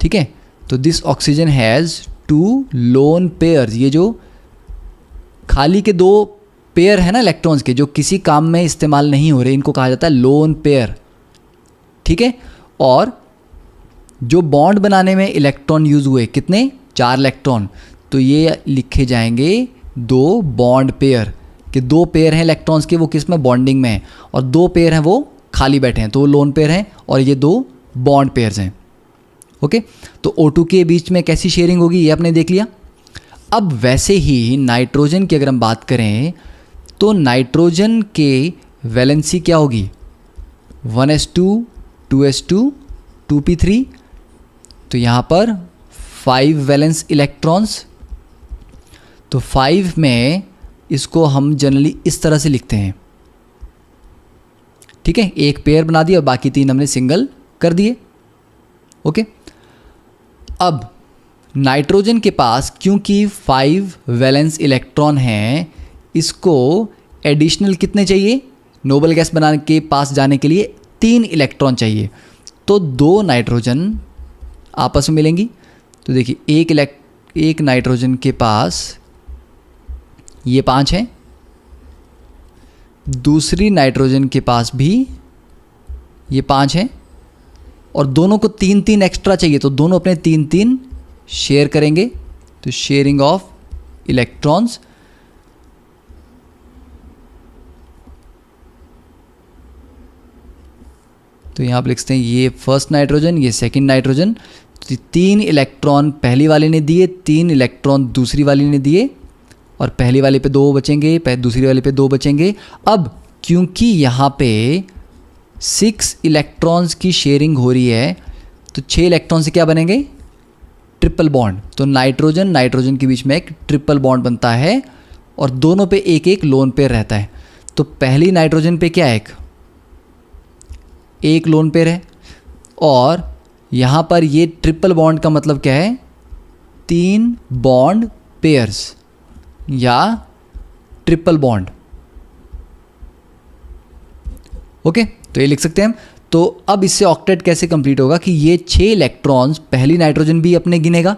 ठीक है। तो this oxygen has 2 lone pairs. ये जो खाली के 2 पेयर है ना इलेक्ट्रॉन्स के, जो किसी काम में इस्तेमाल नहीं हो रहे, इनको कहा जाता है लोन पेयर, ठीक है। और जो बॉन्ड बनाने में इलेक्ट्रॉन यूज़ हुए कितने, 4 इलेक्ट्रॉन, तो ये लिखे जाएंगे 2 बॉन्ड पेयर, कि 2 पेयर हैं इलेक्ट्रॉन्स के, वो किस में, बॉन्डिंग में हैं, और 2 पेयर हैं वो खाली बैठे हैं, तो वो लोन पेयर हैं, और ये 2 बॉन्ड पेयर्स हैं। ओके, तो O2 के बीच में कैसी शेयरिंग होगी ये आपने देख लिया। अब वैसे ही नाइट्रोजन की अगर हम बात करें तो नाइट्रोजन के वैलेंसी क्या होगी, 1s2 2s2 2p3। तो यहाँ पर 5 वैलेंस इलेक्ट्रॉन्स। तो 5 में इसको हम जनरली इस तरह से लिखते हैं, ठीक है, एक पेयर बना दिया और बाकी 3 हमने सिंगल कर दिए। ओके, अब नाइट्रोजन के पास क्योंकि 5 वैलेंस इलेक्ट्रॉन हैं, इसको एडिशनल कितने चाहिए, नोबल गैस बनाने के पास जाने के लिए 3 इलेक्ट्रॉन चाहिए। तो 2 नाइट्रोजन आपस में मिलेंगी। तो देखिए एक नाइट्रोजन के पास ये 5 हैं, दूसरी नाइट्रोजन के पास भी ये 5 है, और दोनों को 3-3 एक्स्ट्रा चाहिए, तो दोनों अपने 3-3 शेयर करेंगे, तो शेयरिंग ऑफ इलेक्ट्रॉन्स। तो यहाँ पर लिखते हैं ये फर्स्ट नाइट्रोजन, ये सेकंड नाइट्रोजन, तो 3 इलेक्ट्रॉन पहली वाले ने दिए, 3 इलेक्ट्रॉन दूसरी वाली ने दिए, और पहली वाले पे 2 बचेंगे, दूसरी वाले पे 2 बचेंगे। अब क्योंकि यहाँ पे 6 इलेक्ट्रॉन्स की शेयरिंग हो रही है, तो 6 इलेक्ट्रॉन से क्या बनेंगे, ट्रिपल बॉन्ड। तो नाइट्रोजन नाइट्रोजन के बीच में एक ट्रिपल बॉन्ड बनता है, और दोनों पे एक एक लोन पेयर रहता है। तो पहली नाइट्रोजन पे क्या है, एक लोन पेयर है, और यहाँ पर ये ट्रिपल बॉन्ड का मतलब क्या है, 3 बॉन्ड पेयर्स या ट्रिपल बॉन्ड। ओके, तो ये लिख सकते हैं हम। तो अब इससे ऑक्टेट कैसे कंप्लीट होगा कि ये 6 इलेक्ट्रॉन्स, पहली नाइट्रोजन भी अपने गिनेगा,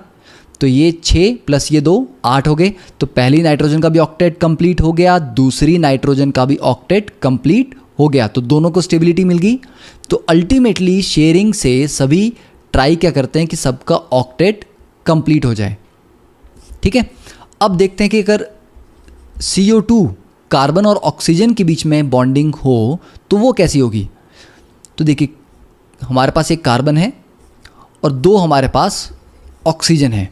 तो ये 6 प्लस ये 2 8 हो गए, तो पहली नाइट्रोजन का भी ऑक्टेट कंप्लीट हो गया, दूसरी नाइट्रोजन का भी ऑक्टेट कंप्लीट हो गया, तो दोनों को स्टेबिलिटी मिल गई। तो अल्टीमेटली शेयरिंग से सभी ट्राई क्या करते हैं कि सबका ऑक्टेट कंप्लीट हो जाए। ठीक है, अब देखते हैं कि अगर CO2 कार्बन और ऑक्सीजन के बीच में बॉन्डिंग हो तो वो कैसी होगी। तो देखिए, हमारे पास एक कार्बन है और 2 हमारे पास ऑक्सीजन है।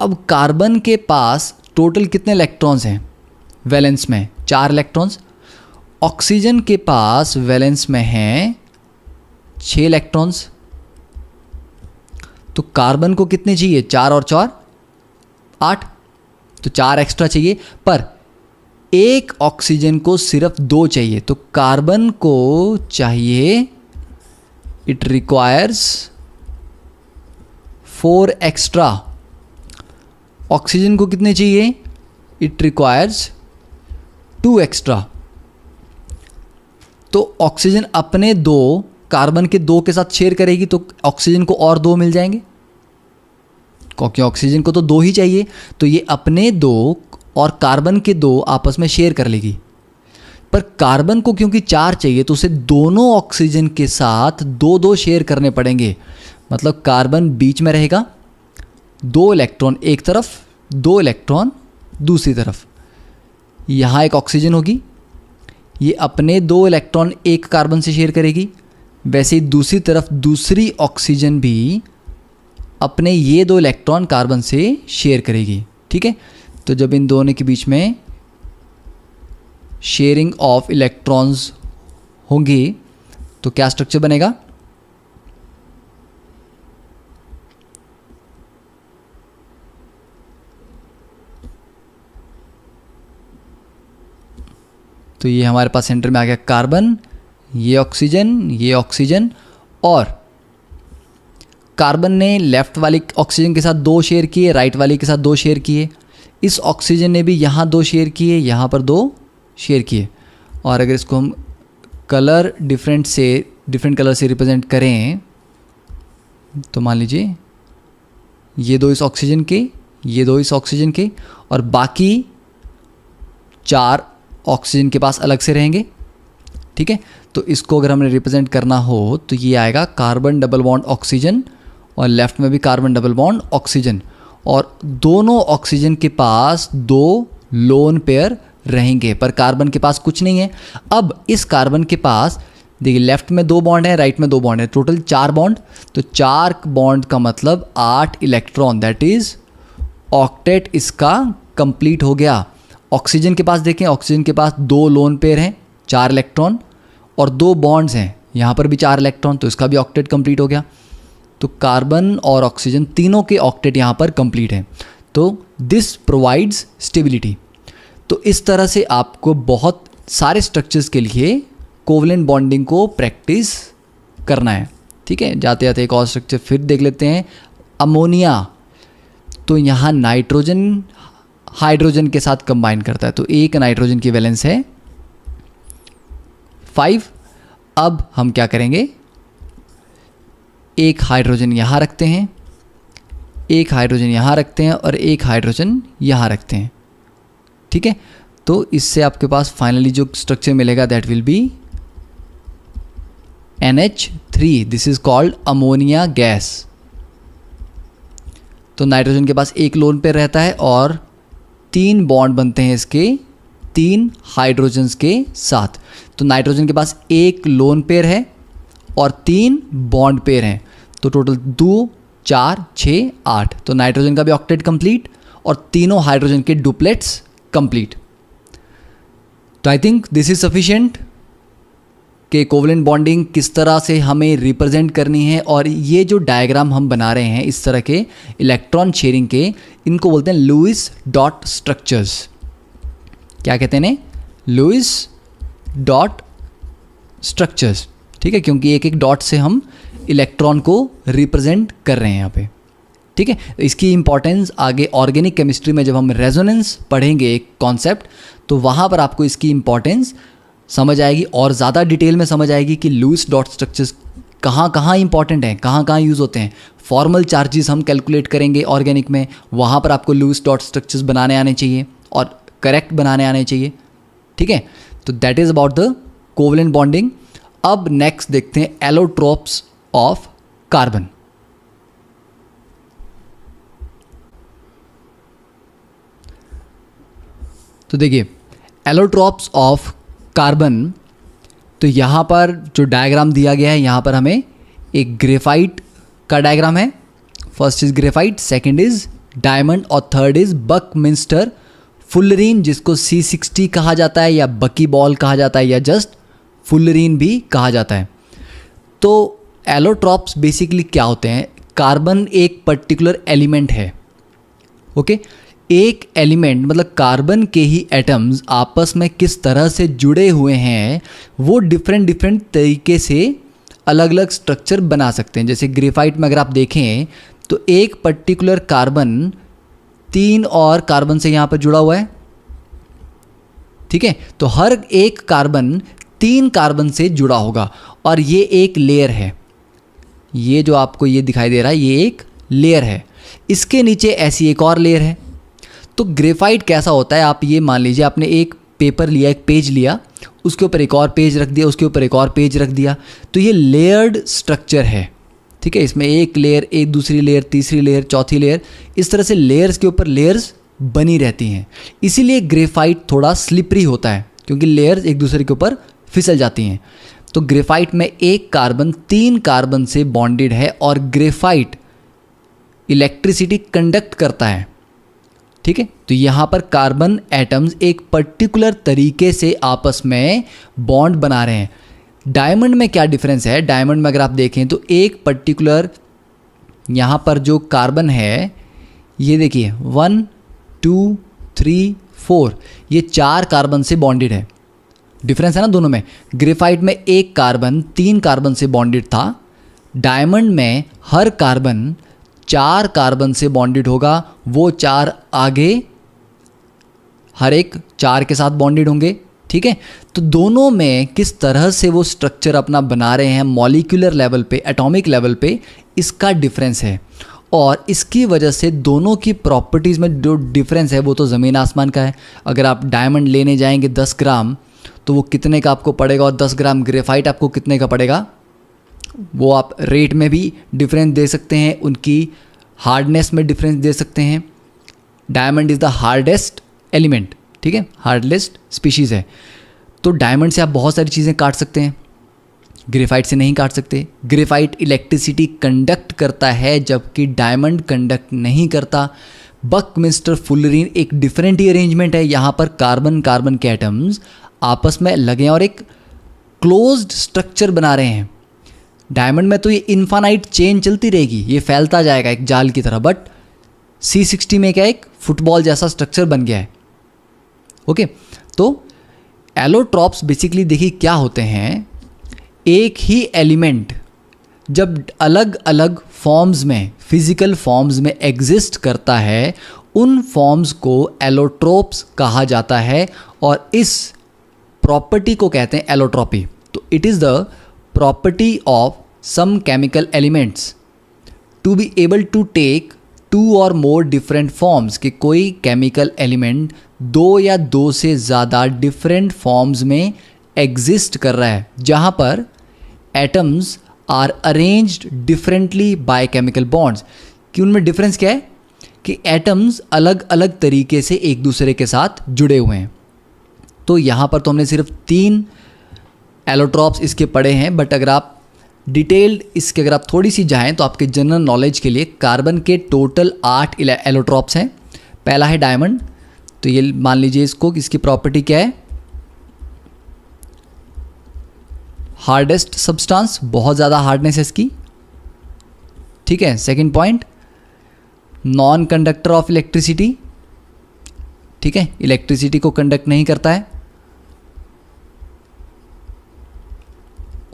अब कार्बन के पास टोटल कितने इलेक्ट्रॉन्स हैं, वैलेंस में 4 इलेक्ट्रॉन्स। ऑक्सीजन के पास वैलेंस में हैं 6 इलेक्ट्रॉन्स। तो कार्बन को कितने चाहिए, 4 और 4 8, तो 4 एक्स्ट्रा चाहिए, पर एक ऑक्सीजन को सिर्फ 2 चाहिए। तो कार्बन को चाहिए, इट रिक्वायर्स 4 एक्स्ट्रा। ऑक्सीजन को कितने चाहिए, इट रिक्वायर्स 2 एक्स्ट्रा। तो ऑक्सीजन अपने 2 कार्बन के 2 के साथ शेयर करेगी, तो ऑक्सीजन को और 2 मिल जाएंगे, क्योंकि ऑक्सीजन को तो 2 ही चाहिए। तो ये अपने 2 और कार्बन के 2 आपस में शेयर कर लेगी। पर कार्बन को क्योंकि 4 चाहिए, तो उसे दोनों ऑक्सीजन के साथ 2-2 शेयर करने पड़ेंगे। मतलब कार्बन बीच में रहेगा, 2 इलेक्ट्रॉन एक तरफ, 2 इलेक्ट्रॉन दूसरी तरफ। यहाँ एक ऑक्सीजन होगी, ये अपने 2 इलेक्ट्रॉन एक कार्बन से शेयर करेगी। वैसे ही दूसरी तरफ दूसरी ऑक्सीजन भी अपने ये 2 इलेक्ट्रॉन कार्बन से शेयर करेगी। ठीक है, तो जब इन दोनों के बीच में शेयरिंग ऑफ इलेक्ट्रॉन्स होंगी तो क्या स्ट्रक्चर बनेगा, तो ये हमारे पास सेंटर में आ गया कार्बन, ये ऑक्सीजन, और कार्बन ने लेफ्ट वाली ऑक्सीजन के साथ 2 शेयर किए, राइट वाली के साथ 2 शेयर किए। इस ऑक्सीजन ने भी यहाँ 2 शेयर किए, यहाँ पर 2 शेयर किए। और अगर इसको हम डिफरेंट कलर से रिप्रेजेंट करें, तो मान लीजिए ये 2 इस ऑक्सीजन के, ये 2 इस ऑक्सीजन के, और बाकी 4 ऑक्सीजन के पास अलग से रहेंगे। ठीक है, तो इसको अगर हमें रिप्रेजेंट करना हो तो ये आएगा कार्बन डबल बॉन्ड ऑक्सीजन, और लेफ्ट में भी कार्बन डबल बॉन्ड ऑक्सीजन, और दोनों ऑक्सीजन के पास 2 लोन पेयर रहेंगे, पर कार्बन के पास कुछ नहीं है। अब इस कार्बन के पास देखिए, लेफ्ट में 2 बॉन्ड है, राइट में 2 बॉन्ड है, टोटल 4 बॉन्ड। तो 4 बॉन्ड का मतलब 8 इलेक्ट्रॉन, दैट इज ऑक्टेट इसका कंप्लीट हो गया। ऑक्सीजन के पास देखें, ऑक्सीजन के पास 2 लोन पेयर हैं, 4 इलेक्ट्रॉन, और 2 बॉन्ड्स हैं, यहाँ पर भी 4 इलेक्ट्रॉन, तो इसका भी ऑक्टेट कंप्लीट हो गया। तो कार्बन और ऑक्सीजन तीनों के ऑक्टेट यहाँ पर कंप्लीट हैं। तो दिस प्रोवाइड्स स्टेबिलिटी। तो इस तरह से आपको बहुत सारे स्ट्रक्चर्स के लिए कोवलेंट बॉन्डिंग को प्रैक्टिस करना है। ठीक है, जाते जाते एक और स्ट्रक्चर फिर देख लेते हैं, अमोनिया। तो यहाँ नाइट्रोजन हाइड्रोजन के साथ कंबाइन करता है, तो एक नाइट्रोजन की वैलेंस है 5। अब हम क्या करेंगे, एक हाइड्रोजन यहाँ रखते हैं, एक हाइड्रोजन यहाँ रखते हैं, और एक हाइड्रोजन यहाँ रखते हैं। ठीक है, तो इससे आपके पास फाइनली जो स्ट्रक्चर मिलेगा that will be NH3, this is called ammonia gas. तो नाइट्रोजन के पास एक लोन पेयर रहता है और 3 बॉन्ड बनते हैं इसके 3 हाइड्रोजन्स के साथ। तो नाइट्रोजन के पास एक लोन पेयर है और 3 बॉन्ड पेयर हैं, तो टोटल 2 4 6 8। तो नाइट्रोजन का भी ऑक्टेट कंप्लीट और तीनों हाइड्रोजन के डुप्लेट्स कंप्लीट। तो I think this is sufficient कि कोवलेंट बॉन्डिंग किस तरह से हमें रिप्रेजेंट करनी है। और ये जो डायग्राम हम बना रहे हैं इस तरह के इलेक्ट्रॉन शेयरिंग के, इनको बोलते हैं लुईस डॉट स्ट्रक्चर्स। क्या कहते हैं इन्हें? लुईस डॉट स्ट्रक्चर्स, ठीक है, क्योंकि एक एक डॉट से हम इलेक्ट्रॉन को रिप्रेजेंट कर रहे हैं यहाँ पे, ठीक है। इसकी इंपॉर्टेंस आगे ऑर्गेनिक केमिस्ट्री में जब हम रेजोनेंस पढ़ेंगे एक कॉन्सेप्ट, तो वहाँ पर आपको इसकी इंपॉर्टेंस समझ आएगी और ज़्यादा डिटेल में समझ आएगी कि लुईस डॉट स्ट्रक्चर्स कहाँ कहाँ इंपॉर्टेंट हैं, कहाँ कहाँ यूज़ होते हैं। फॉर्मल चार्जेस हम कैलकुलेट करेंगे ऑर्गेनिक में, वहाँ पर आपको लुईस डॉट स्ट्रक्चर्स बनाने आने चाहिए और करेक्ट बनाने आने चाहिए, ठीक है। तो that is about the covalent bonding. अब नेक्स्ट देखते हैं एलोट्रोप्स ऑफ कार्बन। तो देखिए एलोट्रोप्स ऑफ कार्बन, तो यहाँ पर जो डायग्राम दिया गया है, यहाँ पर हमें एक ग्रेफाइट का डायग्राम है। First is graphite, second is diamond और थर्ड इज बकमिंस्टर फुलरीन, जिसको C60 कहा जाता है या बकी बॉल कहा जाता है या जस्ट फुलरीन भी कहा जाता है। तो एलोट्रोप्स बेसिकली क्या होते हैं? कार्बन एक पर्टिकुलर एलिमेंट है, ओके। एक एलिमेंट मतलब कार्बन के ही एटम्स आपस में किस तरह से जुड़े हुए हैं, वो डिफरेंट तरीके से अलग अलग स्ट्रक्चर बना सकते हैं। जैसे ग्रेफाइट में अगर आप देखें तो एक पर्टिकुलर कार्बन 3 और कार्बन से यहाँ पर जुड़ा हुआ है, ठीक है। तो हर एक कार्बन 3 कार्बन से जुड़ा होगा और ये एक लेयर है। ये जो आपको ये दिखाई दे रहा है, ये एक लेयर है। इसके नीचे ऐसी एक और लेयर है। तो ग्रेफाइट कैसा होता है, आप ये मान लीजिए आपने एक पेपर लिया, एक पेज लिया, उसके ऊपर एक और पेज रख दिया, उसके ऊपर एक और पेज रख दिया, तो ये लेयर्ड स्ट्रक्चर है, ठीक है। इसमें एक लेयर, एक दूसरी लेयर, तीसरी लेयर, चौथी लेयर, इस तरह से लेयर्स के ऊपर लेयर्स बनी रहती हैं। इसीलिए ग्रेफाइट थोड़ा स्लिपरी होता है, क्योंकि लेयर्स एक दूसरे के ऊपर फिसल जाती हैं। तो ग्रेफाइट में एक कार्बन 3 कार्बन से बॉन्डेड है और ग्रेफाइट इलेक्ट्रिसिटी कंडक्ट करता है, ठीक है। तो यहाँ पर कार्बन एटम्स एक पर्टिकुलर तरीके से आपस में बॉन्ड बना रहे हैं। डायमंड में क्या डिफरेंस है? डायमंड में अगर आप देखें तो एक पर्टिकुलर यहाँ पर जो कार्बन है, ये देखिए 1 2 3 4, ये 4 कार्बन से बॉन्डेड है। डिफरेंस है ना दोनों में। ग्रेफाइट में एक कार्बन 3 कार्बन से बॉन्डेड था, डायमंड में हर कार्बन 4 कार्बन से बॉन्डेड होगा। वो 4 आगे हर एक 4 के साथ बॉन्डेड होंगे, ठीक है। तो दोनों में किस तरह से वो स्ट्रक्चर अपना बना रहे हैं मॉलिक्यूलर लेवल पे, एटॉमिक लेवल पे, इसका डिफरेंस है। और इसकी वजह से दोनों की प्रॉपर्टीज़ में जो डिफरेंस है वो तो ज़मीन आसमान का है। अगर आप डायमंड लेने जाएंगे 10 ग्राम, तो वो कितने का आपको पड़ेगा, और 10 ग्राम ग्रेफाइट आपको कितने का पड़ेगा, वो आप रेट में भी डिफरेंस दे सकते हैं, उनकी हार्डनेस में डिफरेंस दे सकते हैं। Diamond is the hardest element, ठीक है, हार्डेस्ट स्पीशीज़ है। तो डायमंड से आप बहुत सारी चीज़ें काट सकते हैं, ग्रेफाइट से नहीं काट सकते। ग्रेफाइट इलेक्ट्रिसिटी कंडक्ट करता है जबकि डायमंड कंडक्ट नहीं करता। बकमिंस्टर फुलरीन एक डिफरेंट ही अरेंजमेंट है। यहाँ पर कार्बन कार्बन के एटम्स आपस में लगे हैं और एक क्लोज्ड स्ट्रक्चर बना रहे हैं। डायमंड में तो ये इन्फानाइट चेन चलती रहेगी, ये फैलता जाएगा एक जाल की तरह, बट C60 में क्या एक फुटबॉल जैसा स्ट्रक्चर बन गया है, ओके। तो एलोट्रोप्स बेसिकली देखिए क्या होते हैं, एक ही एलिमेंट जब अलग अलग फॉर्म्स में, फिजिकल फॉर्म्स में एग्जिस्ट करता है, उन फॉर्म्स को एलोट्रोप्स कहा जाता है और इस प्रॉपर्टी को कहते हैं एलोट्रॉपी। तो it is the property of some chemical elements to be able to take 2 और मोर डिफरेंट फॉर्म्स, कि कोई केमिकल एलिमेंट 2 या 2 से ज़्यादा डिफरेंट फॉर्म्स में एग्जिस्ट कर रहा है, जहाँ पर atoms are arranged differently by chemical bonds, कि उनमें डिफरेंस क्या है कि एटम्स अलग अलग तरीके से एक दूसरे के साथ जुड़े हुए हैं। तो यहाँ पर तो हमने सिर्फ 3 एलोट्रॉप्स इसके पढ़े हैं, बट अगर आप डिटेल्ड इसके अगर आप थोड़ी सी जाएं तो आपके जनरल नॉलेज के लिए कार्बन के टोटल 8 एलोट्रॉप्स हैं। पहला है डायमंड, तो ये मान लीजिए इसको, इसकी प्रॉपर्टी क्या है, हार्डेस्ट सब्सटेंस, बहुत ज़्यादा हार्डनेस है इसकी, ठीक है। Second point, non conductor of electricity, ठीक है, इलेक्ट्रिसिटी को कंडक्ट नहीं करता है।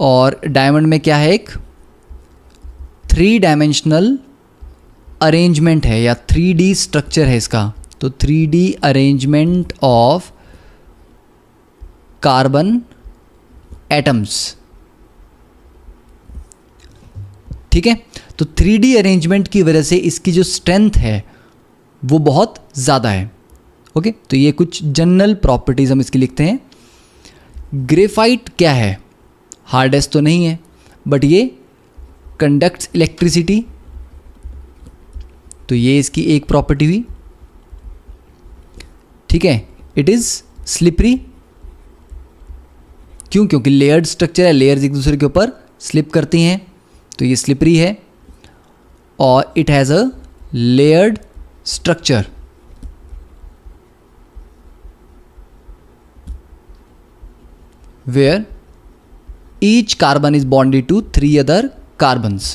और डायमंड में क्या है, एक 3 डायमेंशनल अरेंजमेंट है या 3D स्ट्रक्चर है इसका, तो 3D arrangement of carbon atoms, ठीक है। तो 3D अरेंजमेंट की वजह से इसकी जो स्ट्रेंथ है वो बहुत ज़्यादा है। ओके, तो ये कुछ जनरल प्रॉपर्टीज हम इसकी लिखते हैं। ग्रेफाइट क्या है, हार्डेस्ट तो नहीं है, बट ये कंडक्ट्स इलेक्ट्रिसिटी, तो ये इसकी एक प्रॉपर्टी हुई, ठीक है। इट इज़ स्लिपरी, क्यों, क्योंकि लेयर्ड स्ट्रक्चर है, लेयर्स एक दूसरे के ऊपर स्लिप करती हैं, तो ये स्लिपरी है। और it has a layered structure, where each carbon is bonded to 3 other carbons.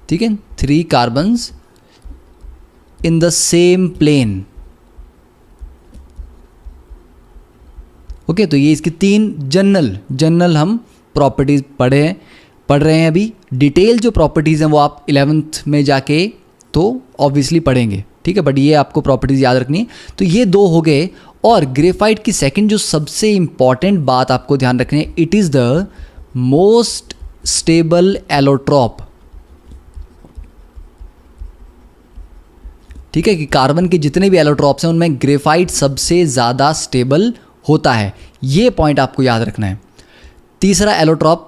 ठीक है, 3 carbons in the same plane. Okay, तो ये इसकी 3 जनरल हम प्रॉपर्टीज पढ़ रहे हैं। अभी डिटेल जो प्रॉपर्टीज हैं वो आप 11th में जाके तो ऑब्वियसली पढ़ेंगे, ठीक है, बट ये आपको प्रॉपर्टीज याद रखनी है। तो ये 2 हो गए। और ग्रेफाइट की सेकंड जो सबसे इंपॉर्टेंट बात आपको ध्यान रखनी है, it is the most stable allotrope, ठीक है, कि कार्बन के जितने भी एलोट्रॉप्स हैं उनमें ग्रेफाइट सबसे ज़्यादा स्टेबल होता है, ये पॉइंट आपको याद रखना है। तीसरा एलोट्रॉप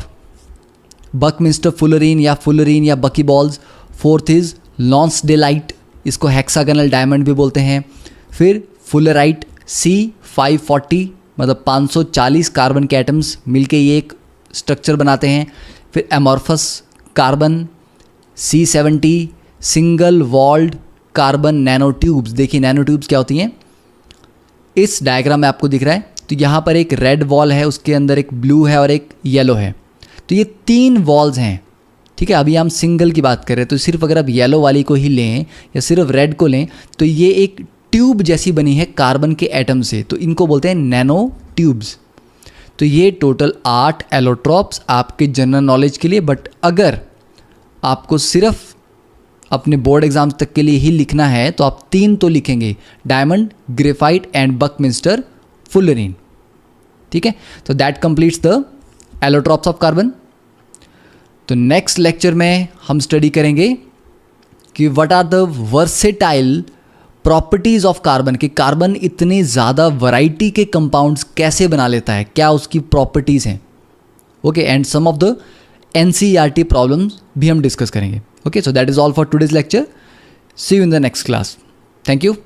बकमिंस्टर फुलरीन या बकीबॉल्स। फोर्थ इज लॉन्सडेलाइट, इसको हेक्सागनल डायमंड भी बोलते हैं। फिर फुलराइट C540, मतलब 540 कार्बन के एटम्स मिलके ये एक स्ट्रक्चर बनाते हैं। फिर amorphous carbon C70, single walled carbon nano tubes. देखिए नैनो ट्यूब्स क्या होती हैं, इस डायग्राम में आपको दिख रहा है। तो यहाँ पर एक रेड वॉल है, उसके अंदर एक ब्लू है और एक येलो है, तो ये 3 वॉल्स हैं, ठीक है। अभी हम सिंगल की बात कर रहे हैं, तो सिर्फ अगर आप येलो वाली को ही लें या सिर्फ रेड को लें तो ये एक ट्यूब जैसी बनी है कार्बन के एटम से, तो इनको बोलते हैं नैनो ट्यूब्स। तो ये टोटल 8 एलोट्रॉप्स आपके जनरल नॉलेज के लिए। बट अगर आपको सिर्फ अपने बोर्ड एग्जाम्स तक के लिए ही लिखना है तो आप 3 तो लिखेंगे, diamond, graphite and buckminster fullerene, ठीक है। तो that completes the allotropes of carbon. तो नेक्स्ट लेक्चर में हम स्टडी करेंगे कि what are the versatile properties of carbon, कि कार्बन इतनी ज़्यादा वैरायटी के कंपाउंड्स कैसे बना लेता है, क्या उसकी प्रॉपर्टीज़ हैं। Okay, and some of the NCERT problems भी हम डिस्कस करेंगे। Okay, so that is all for today's lecture. See you in the next class. Thank you.